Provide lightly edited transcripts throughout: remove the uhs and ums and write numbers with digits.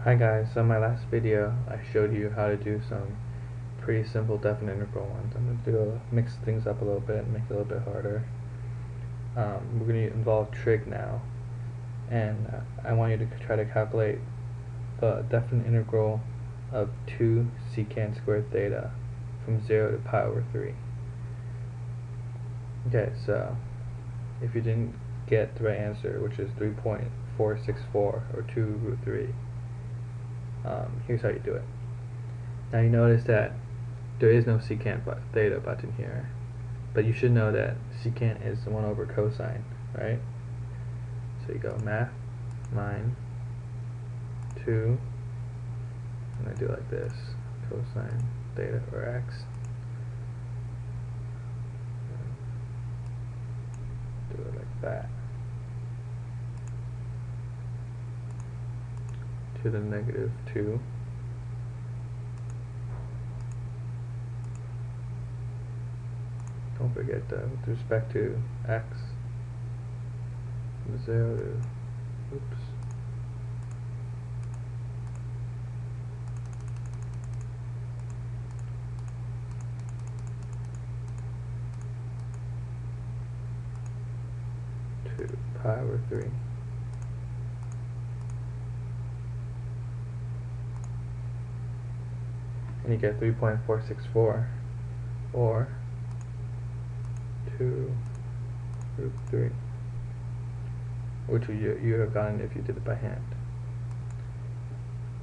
Hi guys, so in my last video I showed you how to do some pretty simple definite integral ones. I'm going to mix things up a little bit and make it a little bit harder. We're going to involve trig now, and I want you to try to calculate the definite integral of 2 secant squared theta from 0 to pi over 3. Okay, so if you didn't get the right answer, which is 3.464 or 2 root 3, here's how you do it. Now you notice that there is no secant theta button here, but you should know that secant is 1 over cosine, right? So you go math 9 2, and I do it like this, cosine theta or x. Do it like that, to the negative 2. Don't forget that with respect to x, from 0 to, oops, to pi over 3. And you get 3.464 or 2 root 3, which you have gotten if you did it by hand.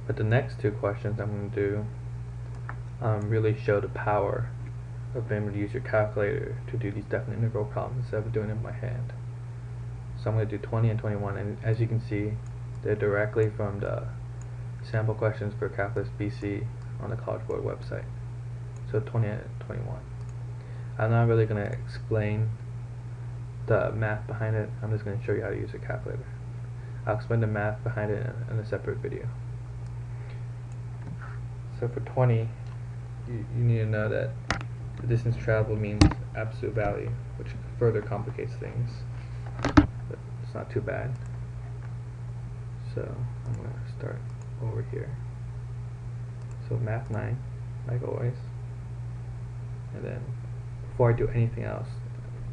But the next two questions I'm going to do really show the power of being able to use your calculator to do these definite integral problems instead of doing it in my hand. So I'm going to do 20 and 21, and as you can see, they're directly from the sample questions for Calculus BC on the College Board website. So 20 and 21. I'm not really going to explain the math behind it. I'm just going to show you how to use a calculator. I'll explain the math behind it in a separate video. So for 20, you need to know that the distance traveled means absolute value, which further complicates things, but it's not too bad. So I'm going to start over here. So math 9, like always, and then before I do anything else,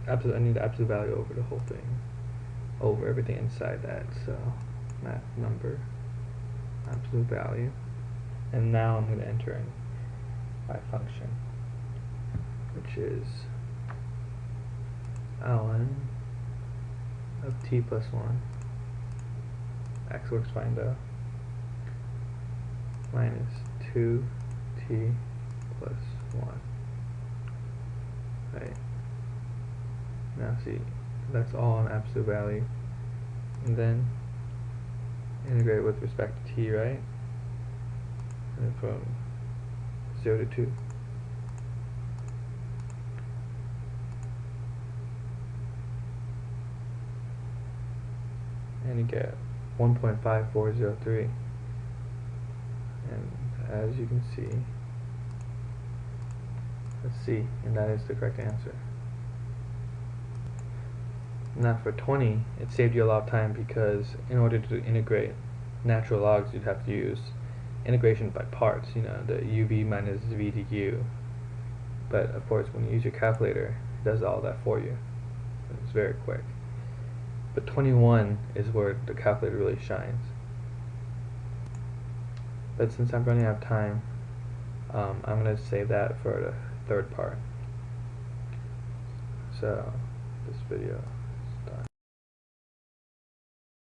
I need the absolute value over the whole thing, over everything inside that. So math number, absolute value, and now I'm going to enter in my function, which is ln of t plus 1, x works fine though, minus 2t plus 1. Right. Now see, that's all on absolute value. And then integrate with respect to t, right? And from 0 to 2. And you get 1.5403. And as you can see, let's see, and that is the correct answer. Now for 20, it saved you a lot of time because in order to integrate natural logs, you'd have to use integration by parts, you know, the uv minus v to u. But of course, when you use your calculator, it does all that for you. It's very quick. But 21 is where the calculator really shines. But since I'm running out of time, I'm going to save that for the third part. So this video